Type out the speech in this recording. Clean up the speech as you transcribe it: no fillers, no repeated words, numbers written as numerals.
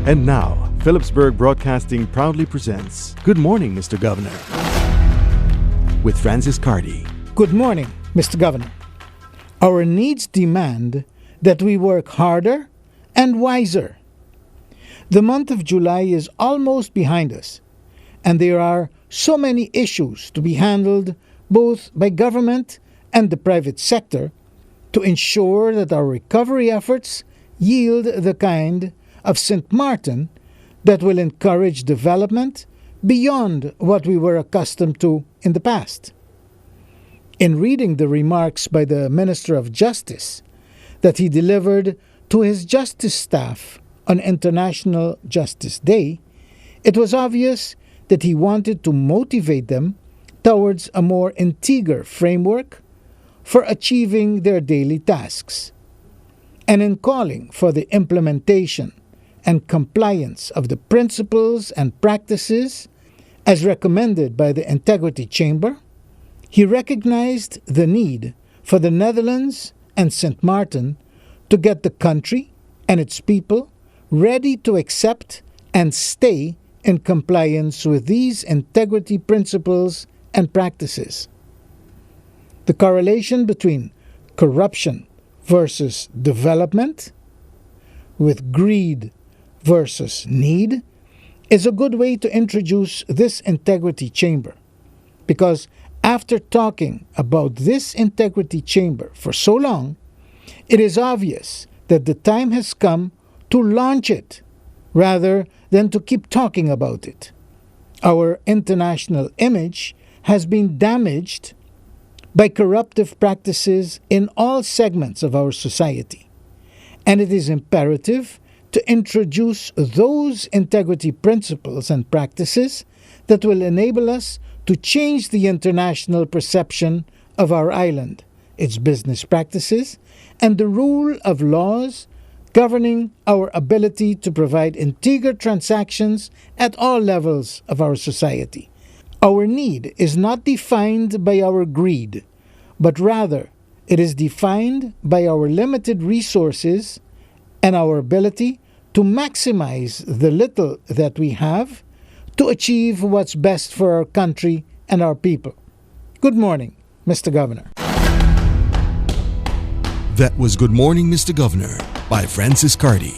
And now, Philipsburg Broadcasting proudly presents Good Morning, Mr. Governor, with Francis Carty. Good morning, Mr. Governor. Our needs demand that we work harder and wiser. The month of July is almost behind us, and there are so many issues to be handled both by government and the private sector to ensure that our recovery efforts yield the kind of St. Martin that will encourage development beyond what we were accustomed to in the past. In reading the remarks by the Minister of Justice that he delivered to his justice staff on International Justice Day, it was obvious that he wanted to motivate them towards a more integral framework for achieving their daily tasks. And in calling for the implementation and compliance of the principles and practices as recommended by the Integrity Chamber, he recognized the need for the Netherlands and St. Martin to get the country and its people ready to accept and stay in compliance with these integrity principles and practices. The correlation between corruption versus development, with greed versus need, is a good way to introduce this Integrity Chamber, because after talking about this Integrity Chamber for so long, it is obvious that the time has come to launch it rather than to keep talking about it. Our international image has been damaged by corruptive practices in all segments of our society, and it is imperative to introduce those integrity principles and practices that will enable us to change the international perception of our island, its business practices, and the rule of laws governing our ability to provide integer transactions at all levels of our society. Our need is not defined by our greed, but rather it is defined by our limited resources and our ability to maximize the little that we have to achieve what's best for our country and our people. Good morning, Mr. Governor. That was Good Morning, Mr. Governor by Francis Carty.